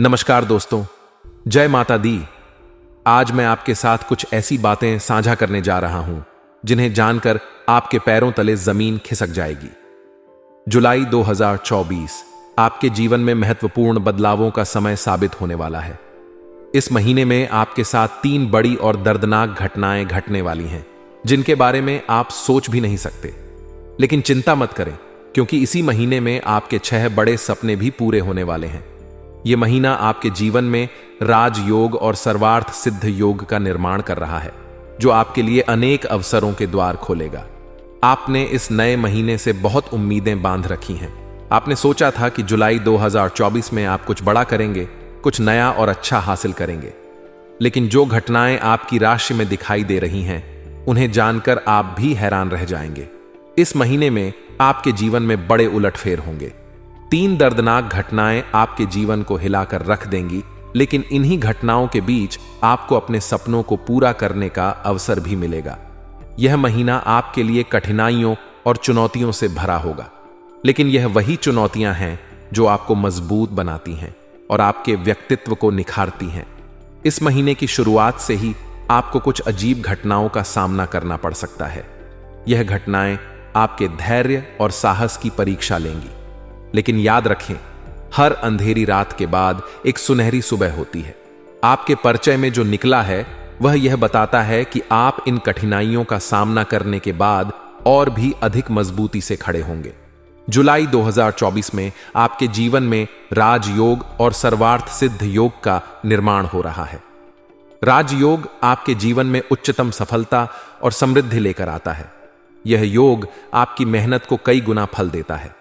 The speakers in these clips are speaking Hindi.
नमस्कार दोस्तों, जय माता दी। आज मैं आपके साथ कुछ ऐसी बातें साझा करने जा रहा हूं जिन्हें जानकर आपके पैरों तले जमीन खिसक जाएगी। जुलाई 2024 आपके जीवन में महत्वपूर्ण बदलावों का समय साबित होने वाला है। इस महीने में आपके साथ 3 बड़ी और दर्दनाक घटनाएं घटने वाली हैं जिनके बारे में आप सोच भी नहीं सकते। लेकिन चिंता मत करें, क्योंकि इसी महीने में आपके 6 बड़े सपने भी पूरे होने वाले हैं। यह महीना आपके जीवन में राजयोग और सर्वार्थ सिद्ध योग का निर्माण कर रहा है, जो आपके लिए अनेक अवसरों के द्वार खोलेगा। आपने इस नए महीने से बहुत उम्मीदें बांध रखी हैं। आपने सोचा था कि जुलाई 2024 में आप कुछ बड़ा करेंगे, कुछ नया और अच्छा हासिल करेंगे। लेकिन जो घटनाएं आपकी राशि में दिखाई दे रही हैं, उन्हें जानकर आप भी हैरान रह जाएंगे। इस महीने में आपके जीवन में बड़े उलटफेर होंगे। 3 दर्दनाक घटनाएं आपके जीवन को हिलाकर रख देंगी, लेकिन इन्हीं घटनाओं के बीच आपको अपने सपनों को पूरा करने का अवसर भी मिलेगा। यह महीना आपके लिए कठिनाइयों और चुनौतियों से भरा होगा, लेकिन यह वही चुनौतियां हैं जो आपको मजबूत बनाती हैं और आपके व्यक्तित्व को निखारती हैं। इस महीने की शुरुआत से ही आपको कुछ अजीब घटनाओं का सामना करना पड़ सकता है। यह घटनाएं आपके धैर्य और साहस की परीक्षा लेंगी। लेकिन याद रखें, हर अंधेरी रात के बाद एक सुनहरी सुबह होती है। आपके परिचय में जो निकला है वह यह बताता है कि आप इन कठिनाइयों का सामना करने के बाद और भी अधिक मजबूती से खड़े होंगे। जुलाई 2024 में आपके जीवन में राजयोग और सर्वार्थ सिद्ध योग का निर्माण हो रहा है। राजयोग आपके जीवन में उच्चतम सफलता और समृद्धि लेकर आता है। यह योग आपकी मेहनत को कई गुना फल देता है।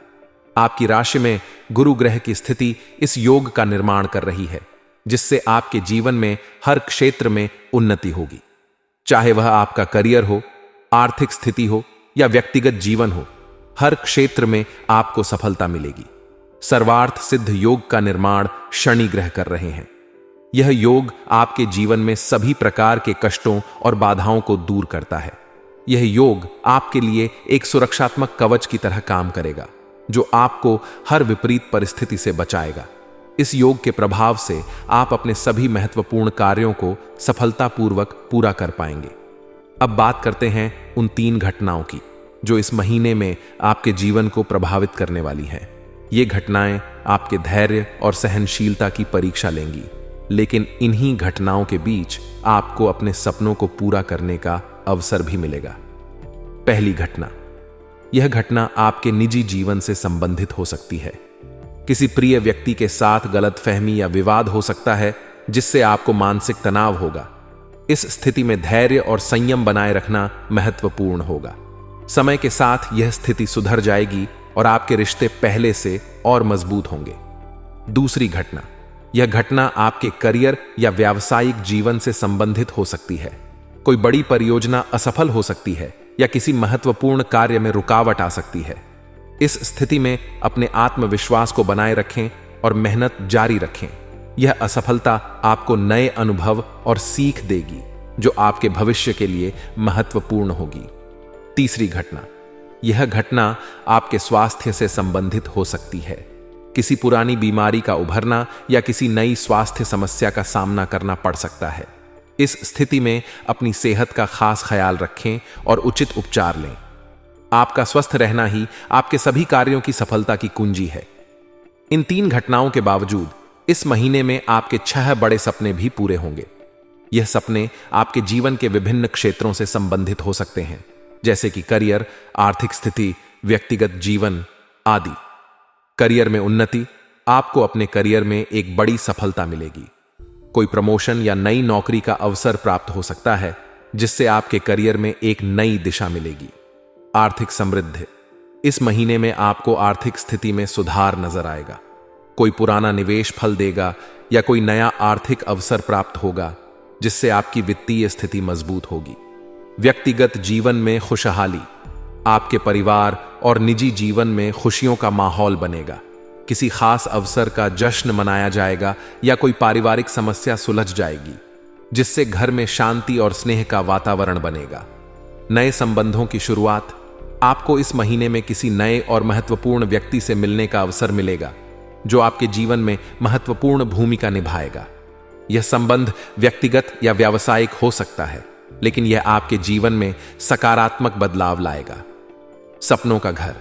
आपकी राशि में गुरु ग्रह की स्थिति इस योग का निर्माण कर रही है, जिससे आपके जीवन में हर क्षेत्र में उन्नति होगी। चाहे वह आपका करियर हो, आर्थिक स्थिति हो या व्यक्तिगत जीवन हो, हर क्षेत्र में आपको सफलता मिलेगी। सर्वार्थ सिद्ध योग का निर्माण शनि ग्रह कर रहे हैं। यह योग आपके जीवन में सभी प्रकार के कष्टों और बाधाओं को दूर करता है। यह योग आपके लिए एक सुरक्षात्मक कवच की तरह काम करेगा, जो आपको हर विपरीत परिस्थिति से बचाएगा। इस योग के प्रभाव से आप अपने सभी महत्वपूर्ण कार्यों को सफलतापूर्वक पूरा कर पाएंगे। अब बात करते हैं उन 3 घटनाओं की जो इस महीने में आपके जीवन को प्रभावित करने वाली हैं। ये घटनाएं आपके धैर्य और सहनशीलता की परीक्षा लेंगी, लेकिन इन्हीं घटनाओं के बीच आपको अपने सपनों को पूरा करने का अवसर भी मिलेगा। पहली घटना, यह घटना आपके निजी जीवन से संबंधित हो सकती है। किसी प्रिय व्यक्ति के साथ गलतफहमी या विवाद हो सकता है, जिससे आपको मानसिक तनाव होगा। इस स्थिति में धैर्य और संयम बनाए रखना महत्वपूर्ण होगा। समय के साथ यह स्थिति सुधर जाएगी और आपके रिश्ते पहले से और मजबूत होंगे। दूसरी घटना, यह घटना आपके करियर या व्यावसायिक जीवन से संबंधित हो सकती है। कोई बड़ी परियोजना असफल हो सकती है या किसी महत्वपूर्ण कार्य में रुकावट आ सकती है। इस स्थिति में अपने आत्मविश्वास को बनाए रखें और मेहनत जारी रखें। यह असफलता आपको नए अनुभव और सीख देगी, जो आपके भविष्य के लिए महत्वपूर्ण होगी। तीसरी घटना, यह घटना आपके स्वास्थ्य से संबंधित हो सकती है। किसी पुरानी बीमारी का उभरना या किसी नई स्वास्थ्य समस्या का सामना करना पड़ सकता है। इस स्थिति में अपनी सेहत का खास ख्याल रखें और उचित उपचार लें। आपका स्वस्थ रहना ही आपके सभी कार्यों की सफलता की कुंजी है। इन 3 घटनाओं के बावजूद इस महीने में आपके 6 बड़े सपने भी पूरे होंगे। यह सपने आपके जीवन के विभिन्न क्षेत्रों से संबंधित हो सकते हैं, जैसे कि करियर, आर्थिक स्थिति, व्यक्तिगत जीवन आदि। करियर में उन्नति, आपको अपने करियर में एक बड़ी सफलता मिलेगी। कोई प्रमोशन या नई नौकरी का अवसर प्राप्त हो सकता है, जिससे आपके करियर में एक नई दिशा मिलेगी। आर्थिक समृद्धि, इस महीने में आपको आर्थिक स्थिति में सुधार नजर आएगा। कोई पुराना निवेश फल देगा या कोई नया आर्थिक अवसर प्राप्त होगा, जिससे आपकी वित्तीय स्थिति मजबूत होगी। व्यक्तिगत जीवन में खुशहाली, आपके परिवार और निजी जीवन में खुशियों का माहौल बनेगा। किसी खास अवसर का जश्न मनाया जाएगा या कोई पारिवारिक समस्या सुलझ जाएगी, जिससे घर में शांति और स्नेह का वातावरण बनेगा। नए संबंधों की शुरुआत, आपको इस महीने में किसी नए और महत्वपूर्ण व्यक्ति से मिलने का अवसर मिलेगा। जो आपके जीवन में महत्वपूर्ण भूमिका निभाएगा। यह संबंध व्यक्तिगत या व्यावसायिक हो सकता है, लेकिन यह आपके जीवन में सकारात्मक बदलाव लाएगा। सपनों का घर।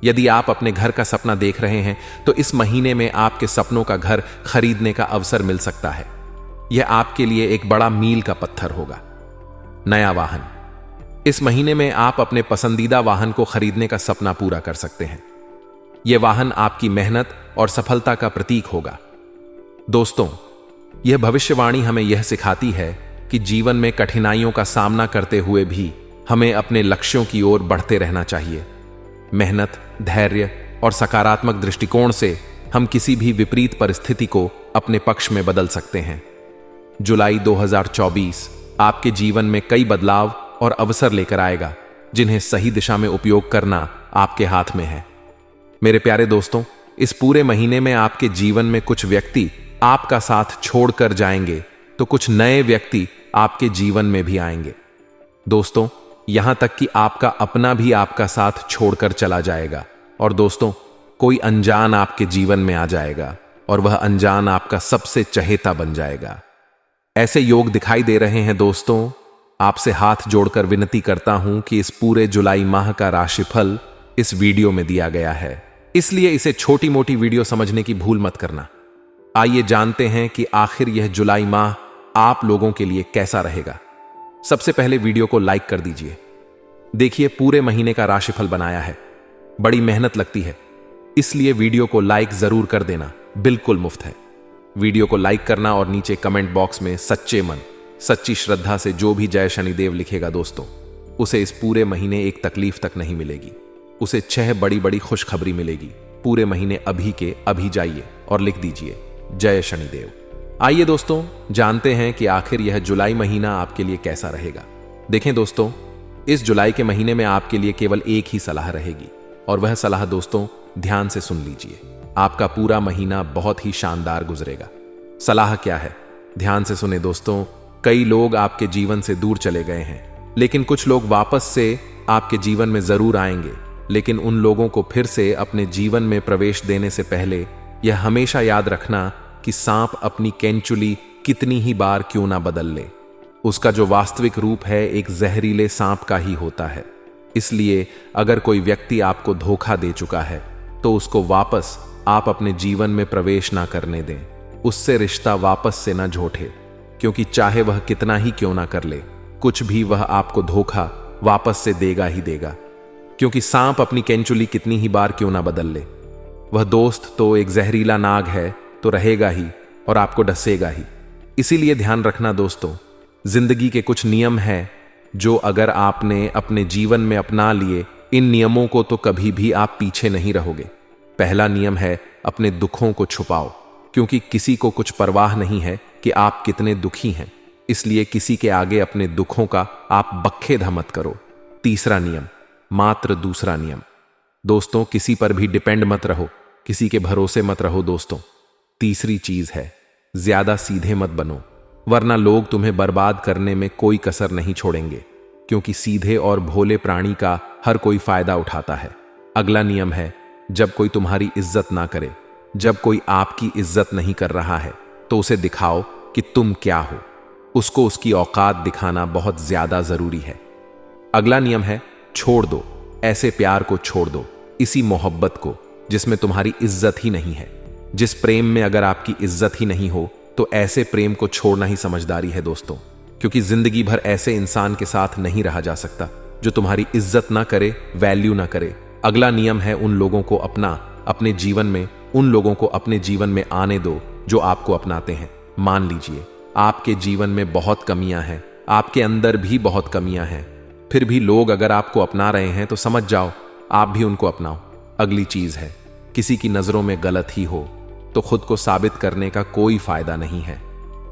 यदि आप अपने घर का सपना देख रहे हैं तो इस महीने में आपके सपनों का घर खरीदने का अवसर मिल सकता है। यह आपके लिए एक बड़ा मील का पत्थर होगा। नया वाहन। इस महीने में आप अपने पसंदीदा वाहन को खरीदने का सपना पूरा कर सकते हैं। यह वाहन आपकी मेहनत और सफलता का प्रतीक होगा। दोस्तों, यह भविष्यवाणी हमें यह सिखाती है कि जीवन में कठिनाइयों का सामना करते हुए भी हमें अपने लक्ष्यों की ओर बढ़ते रहना चाहिए। मेहनत, धैर्य और सकारात्मक दृष्टिकोण से हम किसी भी विपरीत परिस्थिति को अपने पक्ष में बदल सकते हैं। जुलाई 2024 आपके जीवन में कई बदलाव और अवसर लेकर आएगा, जिन्हें सही दिशा में उपयोग करना आपके हाथ में है। मेरे प्यारे दोस्तों, इस पूरे महीने में आपके जीवन में कुछ व्यक्ति आपका साथ छोड़कर जाएंगे, तो कुछ नए व्यक्ति आपके जीवन में भी आएंगे। दोस्तों, यहां तक कि आपका अपना भी आपका साथ छोड़कर चला जाएगा। और दोस्तों, कोई अनजान आपके जीवन में आ जाएगा और वह अनजान आपका सबसे चहेता बन जाएगा। ऐसे योग दिखाई दे रहे हैं। दोस्तों, आपसे हाथ जोड़कर विनती करता हूं कि इस पूरे जुलाई माह का राशिफल इस वीडियो में दिया गया है, इसलिए इसे छोटी मोटी वीडियो समझने की भूल मत करना। आइए जानते हैं कि आखिर यह जुलाई माह आप लोगों के लिए कैसा रहेगा। सबसे पहले वीडियो को लाइक कर दीजिए। देखिए, पूरे महीने का राशिफल बनाया है। बड़ी मेहनत लगती है, इसलिए वीडियो को लाइक जरूर कर देना, बिल्कुल मुफ्त है। वीडियो को लाइक करना और नीचे कमेंट बॉक्स में सच्चे मन, सच्ची श्रद्धा से जो भी जय शनिदेव लिखेगा दोस्तों, उसे इस पूरे महीने एक तकलीफ तक नहीं मिलेगी। उसे 6 बड़ी बड़ी खुशखबरी मिलेगी। पूरे महीने अभी के अभी जाइए और लिख दीजिए जय शनिदेव। आइए दोस्तों, जानते हैं कि आखिर यह जुलाई महीना आपके लिए कैसा रहेगा। देखें दोस्तों, इस जुलाई के महीने में आपके लिए केवल एक ही सलाह रहेगी, और वह सलाह दोस्तों ध्यान से सुन लीजिए। आपका पूरा महीना बहुत ही शानदार गुजरेगा। सलाह क्या है, ध्यान से सुने दोस्तों। कई लोग आपके जीवन से दूर चले गए हैं, लेकिन कुछ लोग वापस से आपके जीवन में जरूर आएंगे। लेकिन उन लोगों को फिर से अपने जीवन में प्रवेश देने से पहले यह हमेशा याद रखना कि सांप अपनी केंचुली कितनी ही बार क्यों ना बदल ले, उसका जो वास्तविक रूप है एक जहरीले सांप का ही होता है। इसलिए अगर कोई व्यक्ति आपको धोखा दे चुका है तो उसको वापस आप अपने जीवन में प्रवेश ना करने दें। उससे रिश्ता वापस से ना जोड़े, क्योंकि चाहे वह कितना ही क्यों ना कर ले, कुछ भी वह आपको धोखा वापस से देगा ही देगा। क्योंकि सांप अपनी केंचुली कितनी ही बार क्यों ना बदल ले, वह दोस्त तो एक जहरीला नाग है, तो रहेगा ही और आपको डसेगा ही। इसीलिए ध्यान रखना दोस्तों, जिंदगी के कुछ नियम हैं जो अगर आपने अपने जीवन में अपना लिए, इन नियमों को तो कभी भी आप पीछे नहीं रहोगे। पहला नियम है अपने दुखों को छुपाओ, क्योंकि किसी को कुछ परवाह नहीं है कि आप कितने दुखी हैं। इसलिए किसी के आगे अपने दुखों का आप बखेधा मत करो। तीसरा नियम, मात्र दूसरा नियम। दोस्तों, किसी पर भी डिपेंड मत रहो, किसी के भरोसे मत रहो दोस्तों। तीसरी चीज है, ज्यादा सीधे मत बनो, वरना लोग तुम्हें बर्बाद करने में कोई कसर नहीं छोड़ेंगे, क्योंकि सीधे और भोले प्राणी का हर कोई फायदा उठाता है। अगला नियम है, जब कोई तुम्हारी इज्जत ना करे, जब कोई आपकी इज्जत नहीं कर रहा है, तो उसे दिखाओ कि तुम क्या हो। उसको उसकी औकात दिखाना बहुत ज्यादा जरूरी है। अगला नियम है, छोड़ दो ऐसे प्यार को, छोड़ दो इसी मोहब्बत को जिसमें तुम्हारी इज्जत ही नहीं है। जिस प्रेम में अगर आपकी इज्जत ही नहीं हो, तो ऐसे प्रेम को छोड़ना ही समझदारी है दोस्तों, क्योंकि जिंदगी भर ऐसे इंसान के साथ नहीं रहा जा सकता जो तुम्हारी इज्जत ना करे, वैल्यू ना करे। अगला नियम है, उन लोगों को अपने जीवन में, उन लोगों को अपने जीवन में आने दो जो आपको अपनाते हैं। मान लीजिए आपके जीवन में बहुत कमियां हैं, आपके अंदर भी बहुत कमियां हैं, फिर भी लोग अगर आपको अपना रहे हैं तो समझ जाओ आप भी उनको अपनाओ। अगली चीज है, किसी की नजरों में गलत ही हो तो खुद को साबित करने का कोई फायदा नहीं है।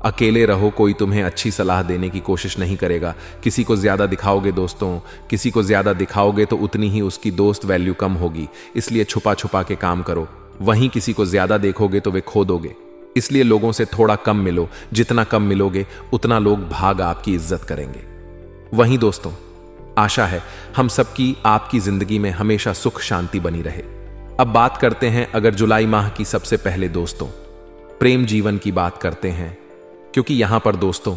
अकेले रहो, कोई तुम्हें अच्छी सलाह देने की कोशिश नहीं करेगा। किसी को ज्यादा दिखाओगे दोस्तों, किसी को ज्यादा दिखाओगे तो उतनी ही उसकी दोस्त वैल्यू कम होगी। इसलिए छुपा छुपा के काम करो। वहीं किसी को ज्यादा देखोगे तो वे खो दोगे। इसलिए लोगों से थोड़ा कम मिलो, जितना कम मिलोगे उतना लोग भाग आपकी इज्जत करेंगे। वहीं दोस्तों, आशा है हम सबकी आपकी जिंदगी में हमेशा सुख शांति बनी रहे। अब बात करते हैं अगर जुलाई माह की सबसे पहले दोस्तों प्रेम जीवन की बात करते हैं, क्योंकि यहां पर दोस्तों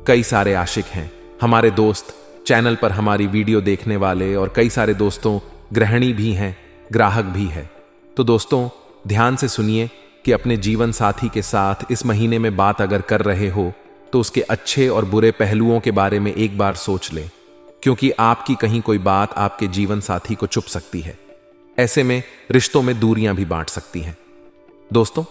कई सारे आशिक हैं। हमारे दोस्त चैनल पर हमारी वीडियो देखने वाले और कई सारे दोस्तों गृहिणी भी हैं, ग्राहक भी है। तो दोस्तों ध्यान से सुनिए कि अपने जीवन साथी के साथ इस महीने में बात अगर कर रहे हो तो उसके अच्छे और बुरे पहलुओं के बारे में एक बार सोच लें, क्योंकि आपकी कहीं कोई बात आपके जीवन साथी को चुभ सकती है। ऐसे में रिश्तों में दूरियां भी बांट सकती हैं। दोस्तों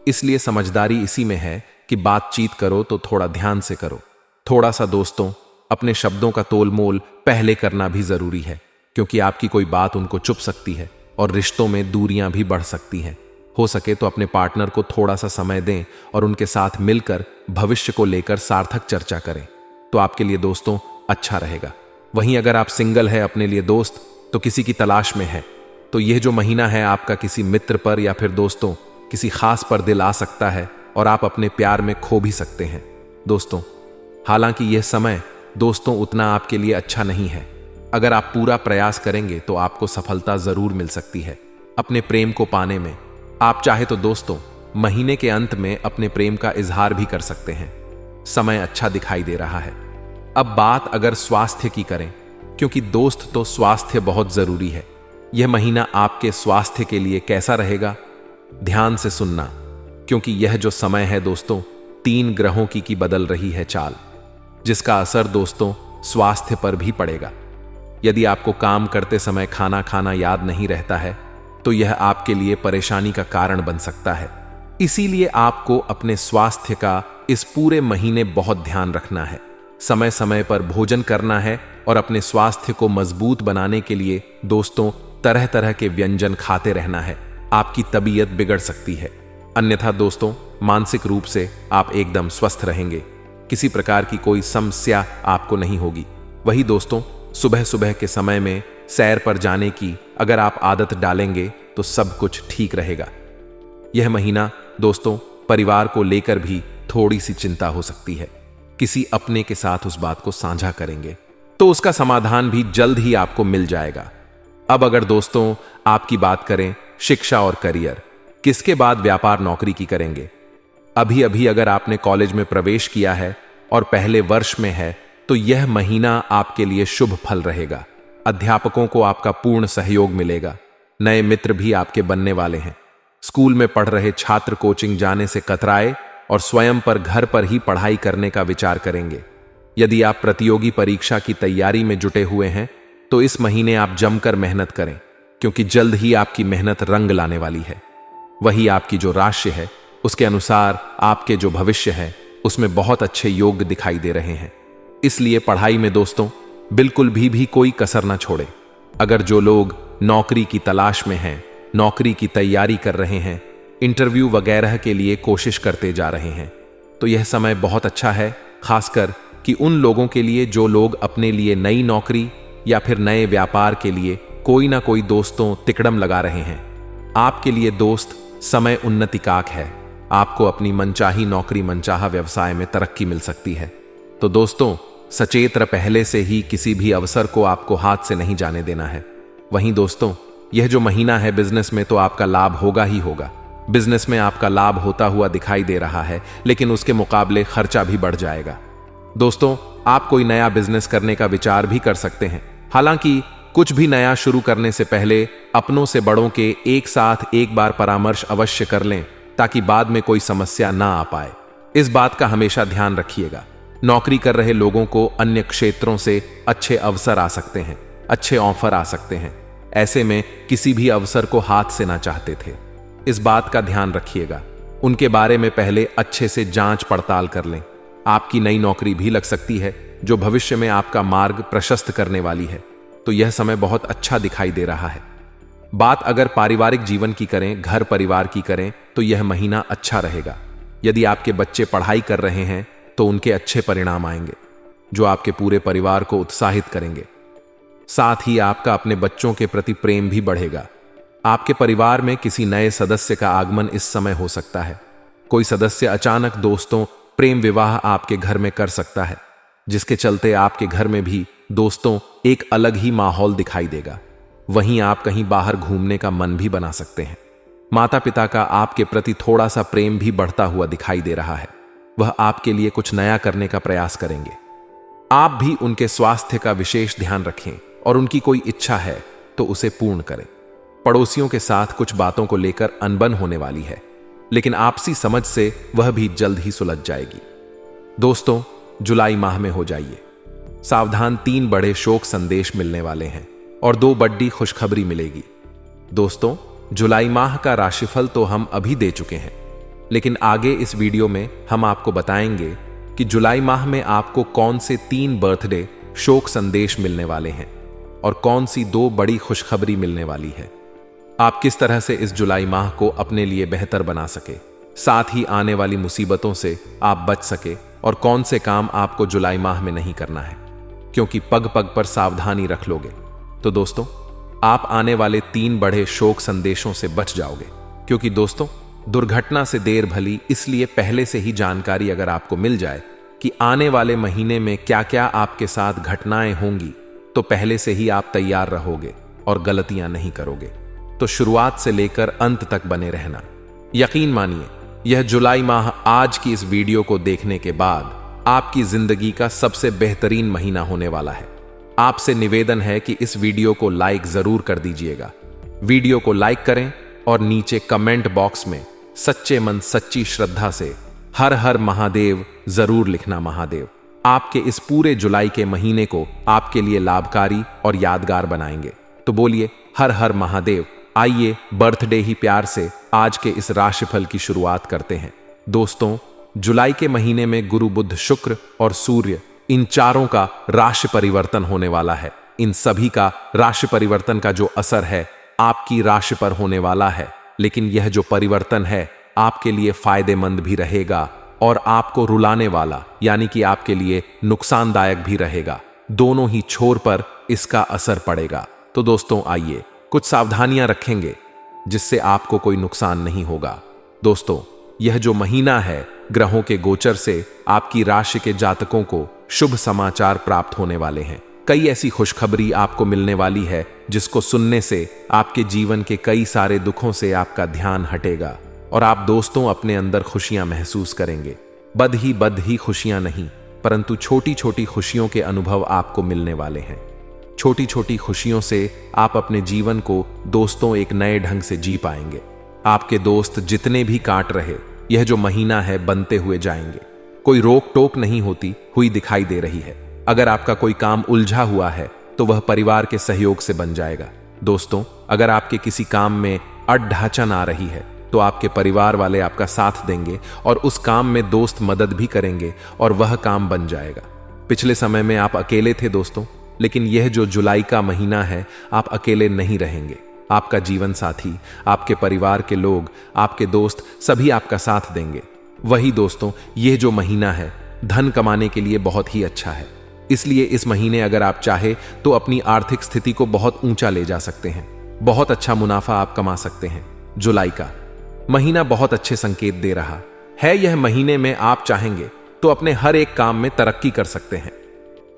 इसलिए समझदारी इसी में है कि बातचीत करो तो थोड़ा ध्यान से करो। थोड़ा सा दोस्तों अपने शब्दों का तोल मोल पहले करना भी जरूरी है, क्योंकि आपकी कोई बात उनको चुभ सकती है और रिश्तों में दूरियां भी बढ़ सकती हैं। हो सके तो अपने पार्टनर को थोड़ा सा समय दें और उनके साथ मिलकर भविष्य को लेकर सार्थक चर्चा करें, तो आपके लिए दोस्तों अच्छा रहेगा। वहीं अगर आप सिंगल है, अपने लिए दोस्त तो किसी की तलाश में है, तो यह जो महीना है आपका किसी मित्र पर या फिर दोस्तों किसी खास पर दिल आ सकता है और आप अपने प्यार में खो भी सकते हैं। दोस्तों हालांकि यह समय दोस्तों उतना आपके लिए अच्छा नहीं है। अगर आप पूरा प्रयास करेंगे तो आपको सफलता जरूर मिल सकती है अपने प्रेम को पाने में। आप चाहे तो दोस्तों महीने के अंत में अपने प्रेम का इजहार भी कर सकते हैं। समय अच्छा दिखाई दे रहा है। अब बात अगर स्वास्थ्य की करें, क्योंकि दोस्त तो स्वास्थ्य बहुत जरूरी है। यह महीना आपके स्वास्थ्य के लिए कैसा रहेगा, ध्यान से सुनना, क्योंकि यह जो समय है दोस्तों 3 ग्रहों की बदल रही है चाल, जिसका असर दोस्तों स्वास्थ्य पर भी पड़ेगा। यदि आपको काम करते समय खाना खाना याद नहीं रहता है तो यह आपके लिए परेशानी का कारण बन सकता है। इसीलिए आपको अपने स्वास्थ्य का इस पूरे महीने बहुत ध्यान रखना है। समय समय पर भोजन करना है और अपने स्वास्थ्य को मजबूत बनाने के लिए दोस्तों तरह तरह के व्यंजन खाते रहना है। आपकी तबीयत बिगड़ सकती है, अन्यथा दोस्तों मानसिक रूप से आप एकदम स्वस्थ रहेंगे। किसी प्रकार की कोई समस्या आपको नहीं होगी। वही दोस्तों सुबह सुबह के समय में सैर पर जाने की अगर आप आदत डालेंगे तो सब कुछ ठीक रहेगा। यह महीना दोस्तों परिवार को लेकर भी थोड़ी सी चिंता हो सकती है। किसी अपने के साथ उस बात को साझा करेंगे तो उसका समाधान भी जल्द ही आपको मिल जाएगा। अब अगर दोस्तों आपकी बात करें शिक्षा और करियर, किसके बाद व्यापार नौकरी की करेंगे। अभी अभी अगर आपने कॉलेज में प्रवेश किया है और पहले वर्ष में है तो यह महीना आपके लिए शुभ फल रहेगा। अध्यापकों को आपका पूर्ण सहयोग मिलेगा। नए मित्र भी आपके बनने वाले हैं। स्कूल में पढ़ रहे छात्र कोचिंग जाने से कतराए और स्वयं पर घर पर ही पढ़ाई करने का विचार करेंगे। यदि आप प्रतियोगी परीक्षा की तैयारी में जुटे हुए हैं तो इस महीने आप जमकर मेहनत करें, क्योंकि जल्द ही आपकी मेहनत रंग लाने वाली है। वही आपकी जो राशि है उसके अनुसार आपके जो भविष्य है उसमें बहुत अच्छे योग दिखाई दे रहे हैं। इसलिए पढ़ाई में दोस्तों बिल्कुल भी कोई कसर ना छोड़े। अगर जो लोग नौकरी की तलाश में हैं, नौकरी की तैयारी कर रहे हैं, इंटरव्यू वगैरह के लिए कोशिश करते जा रहे हैं, तो यह समय बहुत अच्छा है, खासकर कि उन लोगों के लिए जो लोग अपने लिए नई नौकरी या फिर नए व्यापार के लिए कोई ना कोई दोस्तों तिकड़म लगा रहे हैं। आपके लिए दोस्त समय उन्नति काक है। आपको अपनी मनचाही नौकरी मनचाहा व्यवसाय में तरक्की मिल सकती है। तो दोस्तों सचेत पहले से ही किसी भी अवसर को आपको हाथ से नहीं जाने देना है। वहीं दोस्तों यह जो महीना है बिजनेस में तो आपका लाभ होगा ही होगा। बिजनेस में आपका लाभ होता हुआ दिखाई दे रहा है, लेकिन उसके मुकाबले खर्चा भी बढ़ जाएगा। दोस्तों आप कोई नया बिजनेस करने का विचार भी कर सकते हैं। हालांकि कुछ भी नया शुरू करने से पहले अपनों से बड़ों के एक साथ एक बार परामर्श अवश्य कर लें, ताकि बाद में कोई समस्या ना आ पाए। इस बात का हमेशा ध्यान रखिएगा। नौकरी कर रहे लोगों को अन्य क्षेत्रों से अच्छे अवसर आ सकते हैं, अच्छे ऑफर आ सकते हैं। ऐसे में किसी भी अवसर को हाथ से ना चाहते थे। इस बात का ध्यान रखिएगा। उनके बारे में पहले अच्छे से जांच पड़ताल कर लें। आपकी नई नौकरी भी लग सकती है जो भविष्य में आपका मार्ग प्रशस्त करने वाली है, तो यह समय बहुत अच्छा दिखाई दे रहा है। बात अगर पारिवारिक जीवन की करें, घर परिवार की करें, तो यह महीना अच्छा रहेगा। यदि आपके बच्चे पढ़ाई कर रहे हैं तो उनके अच्छे परिणाम आएंगे जो आपके पूरे परिवार को उत्साहित करेंगे। साथ ही आपका अपने बच्चों के प्रति प्रेम भी बढ़ेगा। आपके परिवार में किसी नए सदस्य का आगमन इस समय हो सकता है। कोई सदस्य अचानक दोस्तों प्रेम विवाह आपके घर में कर सकता है, जिसके चलते आपके घर में भी दोस्तों एक अलग ही माहौल दिखाई देगा। वहीं आप कहीं बाहर घूमने का मन भी बना सकते हैं। माता पिता का आपके प्रति थोड़ा सा प्रेम भी बढ़ता हुआ दिखाई दे रहा है। वह आपके लिए कुछ नया करने का प्रयास करेंगे। आप भी उनके स्वास्थ्य का विशेष ध्यान रखें और उनकी कोई इच्छा है तो उसे पूर्ण करें। पड़ोसियों के साथ कुछ बातों को लेकर अनबन होने वाली है, लेकिन आपसी समझ से वह भी जल्द ही सुलझ जाएगी। दोस्तों, जुलाई माह में हो जाइए सावधान। 3 बड़े शोक संदेश मिलने वाले हैं और 2 बड़ी खुशखबरी मिलेगी। दोस्तों, जुलाई माह का राशिफल तो हम अभी दे चुके हैं, लेकिन आगे इस वीडियो में हम आपको बताएंगे कि जुलाई माह में आपको कौन से 3 बर्थडे शोक संदेश मिलने वाले हैं और कौन सी 2 बड़ी खुशखबरी मिलने वाली है। आप किस तरह से इस जुलाई माह को अपने लिए बेहतर बना सके, साथ ही आने वाली मुसीबतों से आप बच सके, और कौन से काम आपको जुलाई माह में नहीं करना है, क्योंकि पग पग पर सावधानी रख लोगे तो दोस्तों आप आने वाले 3 बड़े शोक संदेशों से बच जाओगे। क्योंकि दोस्तों, दुर्घटना से देर भली, इसलिए पहले से ही जानकारी अगर आपको मिल जाए कि आने वाले महीने में क्या क्या आपके साथ घटनाएं होंगी, तो पहले से ही आप तैयार रहोगे और गलतियां नहीं करोगे। तो शुरुआत से लेकर अंत तक बने रहना। यकीन मानिए, यह जुलाई माह आज की इस वीडियो को देखने के बाद आपकी जिंदगी का सबसे बेहतरीन महीना होने वाला है। आपसे निवेदन है कि इस वीडियो को लाइक जरूर कर दीजिएगा। वीडियो को लाइक करें और नीचे कमेंट बॉक्स में सच्चे मन सच्ची श्रद्धा से हर हर महादेव जरूर लिखना। महादेव आपके इस पूरे जुलाई के महीने को आपके लिए लाभकारी और यादगार बनाएंगे। तो बोलिए हर हर महादेव। आइए बर्थडे ही प्यार से आज के इस राशिफल की शुरुआत करते हैं। दोस्तों, जुलाई के महीने में गुरु, बुध, शुक्र और सूर्य, इन चारों का राशि परिवर्तन होने वाला है। इन सभी का राशि परिवर्तन का जो असर है आपकी राशि पर होने वाला है, लेकिन यह जो परिवर्तन है आपके लिए फायदेमंद भी रहेगा और आपको रुलाने वाला यानी कि आपके लिए नुकसानदायक भी रहेगा। दोनों ही छोर पर इसका असर पड़ेगा। तो दोस्तों आइए कुछ सावधानियां रखेंगे जिससे आपको कोई नुकसान नहीं होगा। दोस्तों, यह जो महीना है ग्रहों के गोचर से आपकी राशि के जातकों को शुभ समाचार प्राप्त होने वाले हैं। कई ऐसी खुशखबरी आपको मिलने वाली है जिसको सुनने से आपके जीवन के कई सारे दुखों से आपका ध्यान हटेगा और आप दोस्तों अपने अंदर खुशियां महसूस करेंगे। बद ही खुशियां नहीं, परंतु छोटी छोटी खुशियों के अनुभव आपको मिलने वाले हैं। छोटी छोटी खुशियों से आप अपने जीवन को दोस्तों एक नए ढंग से जी पाएंगे। आपके दोस्त जितने भी काट रहे यह जो महीना है बनते हुए जाएंगे। कोई रोक टोक नहीं होती हुई दिखाई दे रही है। अगर आपका कोई काम उलझा हुआ है तो वह परिवार के सहयोग से बन जाएगा। दोस्तों, अगर आपके किसी काम में अड़ढाचन आ रही है तो आपके परिवार वाले आपका साथ देंगे और उस काम में दोस्त मदद भी करेंगे और वह काम बन जाएगा। पिछले समय में आप अकेले थे दोस्तों, लेकिन यह जो जुलाई का महीना है आप अकेले नहीं रहेंगे। आपका जीवन साथी, आपके परिवार के लोग, आपके दोस्त सभी आपका साथ देंगे। वही दोस्तों, यह जो महीना है धन कमाने के लिए बहुत ही अच्छा है। इसलिए इस महीने अगर आप चाहे तो अपनी आर्थिक स्थिति को बहुत ऊंचा ले जा सकते हैं। बहुत अच्छा मुनाफा आप कमा सकते हैं। जुलाई का महीना बहुत अच्छे संकेत दे रहा है। यह महीने में आप चाहेंगे तो अपने हर एक काम में तरक्की कर सकते हैं।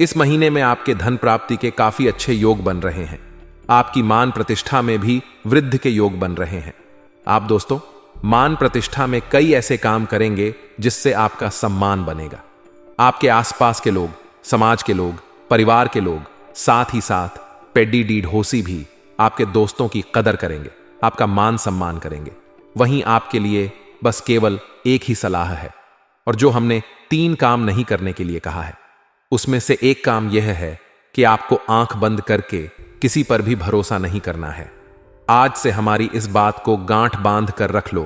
इस महीने में आपके धन प्राप्ति के काफी अच्छे योग बन रहे हैं। आपकी मान प्रतिष्ठा में भी वृद्धि के योग बन रहे हैं। आप दोस्तों मान प्रतिष्ठा में कई ऐसे काम करेंगे जिससे आपका सम्मान बनेगा। आपके आसपास के लोग, समाज के लोग, परिवार के लोग, साथ ही साथ पेड्डी डीड होसी भी आपके दोस्तों की कदर करेंगे, आपका मान सम्मान करेंगे। वहीं आपके लिए बस केवल एक ही सलाह है, और जो हमने 3 काम नहीं करने के लिए कहा है उसमें से एक काम यह है कि आपको आंख बंद करके किसी पर भी भरोसा नहीं करना है। आज से हमारी इस बात को गांठ बांध कर रख लो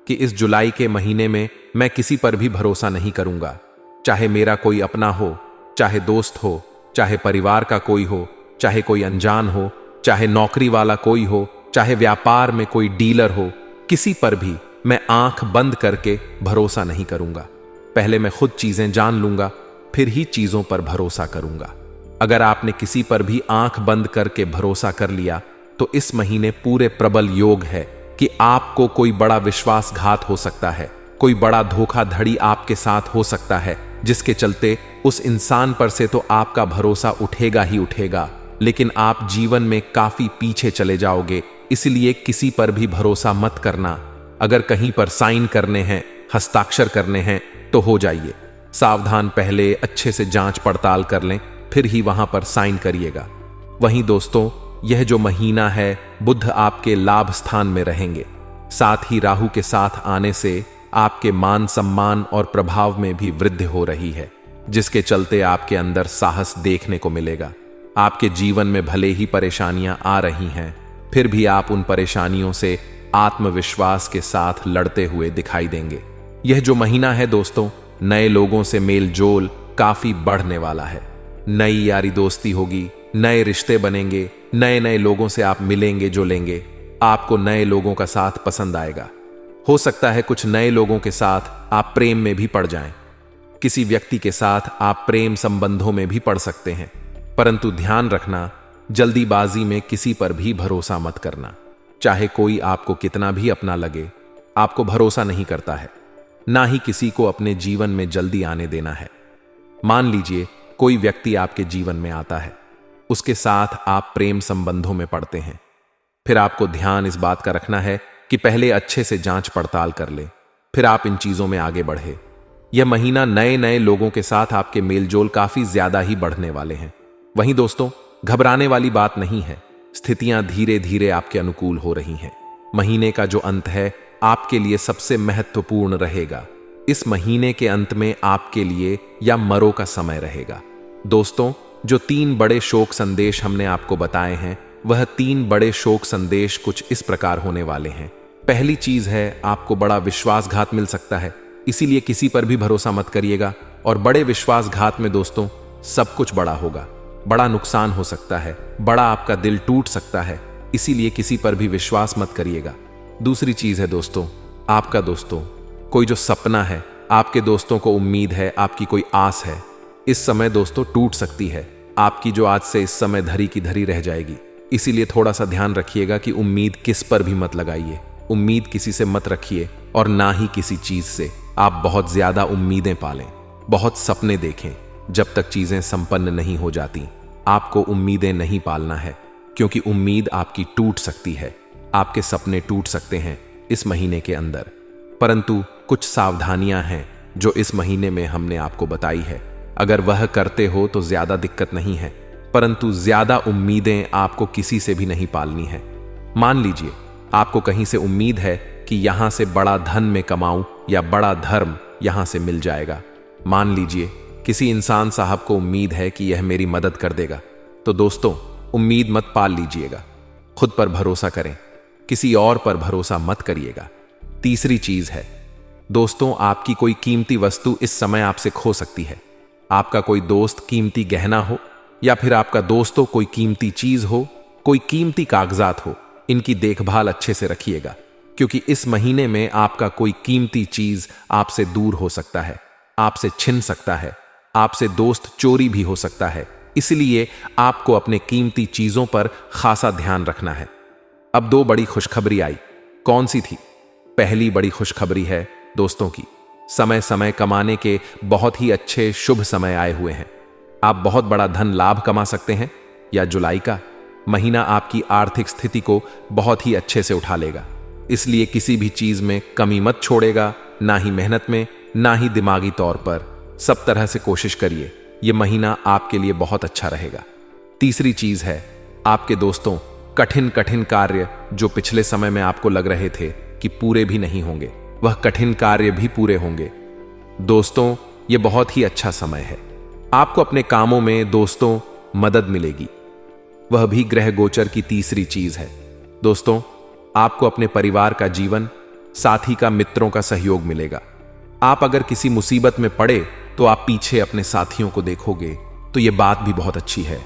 कि इस जुलाई के महीने में मैं किसी पर भी भरोसा नहीं करूंगा। चाहे मेरा कोई अपना हो, चाहे दोस्त हो, चाहे परिवार का कोई हो, चाहे कोई अनजान हो, चाहे नौकरी वाला कोई हो, चाहे व्यापार में कोई डीलर हो, किसी पर भी मैं आंख बंद करके भरोसा नहीं करूंगा। पहले मैं खुद चीजें जान लूंगा, फिर ही चीजों पर भरोसा करूंगा। अगर आपने किसी पर भी आंख बंद करके भरोसा कर लिया तो इस महीने पूरे प्रबल योग है कि आपको कोई बड़ा विश्वासघात हो सकता है, कोई बड़ा धोखाधड़ी आपके साथ हो सकता है, जिसके चलते उस इंसान पर से तो आपका भरोसा उठेगा ही उठेगा, लेकिन आप जीवन में काफी पीछे चले जाओगे। इसलिए किसी पर भी भरोसा मत करना। अगर कहीं पर साइन करने हैं, हस्ताक्षर करने हैं तो हो जाइए। सावधान, पहले अच्छे से जांच पड़ताल कर लें, फिर ही वहां पर साइन करिएगा। वहीं दोस्तों, यह जो महीना है, बुध आपके लाभ स्थान में रहेंगे। साथ ही राहु के साथ आने से आपके मान सम्मान और प्रभाव में भी वृद्धि हो रही है, जिसके चलते आपके अंदर साहस देखने को मिलेगा। आपके जीवन में भले ही परेशानियां आ रही हैं, फिर भी आप उन परेशानियों से आत्मविश्वास के साथ लड़ते हुए दिखाई देंगे। यह जो महीना है दोस्तों, नए लोगों से मेल जोल काफी बढ़ने वाला है। नई यारी दोस्ती होगी, नए रिश्ते बनेंगे, नए नए लोगों से आप मिलेंगे जुलेंगे। आपको नए लोगों का साथ पसंद आएगा। हो सकता है कुछ नए लोगों के साथ आप प्रेम में भी पड़ जाएं। किसी व्यक्ति के साथ आप प्रेम संबंधों में भी पड़ सकते हैं, परंतु ध्यान रखना, जल्दीबाजी में किसी पर भी भरोसा मत करना। चाहे कोई आपको कितना भी अपना लगे, आपको भरोसा नहीं करता है। ना ही किसी को अपने जीवन में जल्दी आने देना है। मान लीजिए कोई व्यक्ति आपके जीवन में आता है, उसके साथ आप प्रेम संबंधों में पड़ते हैं, फिर आपको ध्यान इस बात का रखना है कि पहले अच्छे से जांच पड़ताल कर ले, फिर आप इन चीजों में आगे बढ़े। यह महीना नए नए लोगों के साथ आपके मेलजोल काफी ज्यादा ही बढ़ने वाले हैं। वहीं दोस्तों, घबराने वाली बात नहीं है। स्थितियां धीरे धीरे आपके अनुकूल हो रही हैं। महीने का जो अंत है आपके लिए सबसे महत्वपूर्ण रहेगा। इस महीने के अंत में आपके लिए या मरो का समय रहेगा। दोस्तों, जो 3 बड़े शोक संदेश हमने आपको बताए हैं, वह 3 बड़े शोक संदेश कुछ इस प्रकार होने वाले हैं। पहली चीज है, आपको बड़ा विश्वासघात मिल सकता है, इसीलिए किसी पर भी भरोसा मत करिएगा। और बड़े विश्वासघात में दोस्तों सब कुछ बड़ा होगा, बड़ा नुकसान हो सकता है, बड़ा आपका दिल टूट सकता है, इसीलिए किसी पर भी विश्वास मत करिएगा। दूसरी चीज है दोस्तों, आपका दोस्तों कोई जो सपना है, आपके दोस्तों को उम्मीद है, आपकी कोई आस है, इस समय दोस्तों टूट सकती है। आपकी जो आज से इस समय धरी की धरी रह जाएगी। इसीलिए थोड़ा सा ध्यान रखिएगा कि उम्मीद किस पर भी मत लगाइए। उम्मीद किसी से मत रखिए और ना ही किसी चीज से। आप बहुत ज्यादा उम्मीदें पालें, बहुत सपने देखें। जब तक चीजें संपन्न नहीं हो जाती, आपको उम्मीदें नहीं पालना है, क्योंकि उम्मीद आपकी टूट सकती है। आपके सपने टूट सकते हैं इस महीने के अंदर। परंतु कुछ सावधानियां हैं जो इस महीने में हमने आपको बताई है। अगर वह करते हो तो ज्यादा दिक्कत नहीं है, परंतु ज्यादा उम्मीदें आपको किसी से भी नहीं पालनी है। मान लीजिए आपको कहीं से उम्मीद है कि यहां से बड़ा धन में कमाऊं या बड़ा धर्म यहां से मिल जाएगा। मान लीजिए किसी इंसान साहब को उम्मीद है कि यह मेरी मदद कर देगा, तो दोस्तों उम्मीद मत पाल लीजिएगा। खुद पर भरोसा करें, किसी और पर भरोसा मत करिएगा। तीसरी चीज है दोस्तों, आपकी कोई कीमती वस्तु इस समय आपसे खो सकती है। आपका कोई दोस्त कीमती गहना हो, या फिर आपका दोस्तों कोई कीमती चीज हो, कोई कीमती कागजात हो, इनकी देखभाल अच्छे से रखिएगा, क्योंकि इस महीने में आपका कोई कीमती चीज आपसे दूर हो सकता है, आपसे छिन सकता है, आपसे दोस्त चोरी भी हो सकता है। इसलिए आपको अपने कीमती चीजों पर खासा ध्यान रखना है। अब 2 बड़ी खुशखबरी आई। कौन सी थी? पहली बड़ी खुशखबरी है दोस्तों की समय समय कमाने के बहुत ही अच्छे शुभ समय आए हुए हैं। आप बहुत बड़ा धन लाभ कमा सकते हैं, या जुलाई का महीना आपकी आर्थिक स्थिति को बहुत ही अच्छे से उठा लेगा। इसलिए किसी भी चीज में कमी मत छोड़ेगा, ना ही मेहनत में, ना ही दिमागी तौर पर। सब तरह से कोशिश करिए, यह महीना आपके लिए बहुत अच्छा रहेगा। तीसरी चीज है, आपके दोस्तों कठिन कठिन कार्य जो पिछले समय में आपको लग रहे थे कि पूरे भी नहीं होंगे, वह कठिन कार्य भी पूरे होंगे। दोस्तों यह बहुत ही अच्छा समय है। आपको अपने कामों में दोस्तों मदद मिलेगी, वह भी ग्रह गोचर की तीसरी चीज है। दोस्तों आपको अपने परिवार का जीवन साथी का, मित्रों का सहयोग मिलेगा। आप अगर किसी मुसीबत में पड़े तो आप पीछे अपने साथियों को देखोगे, तो यह बात भी बहुत अच्छी है।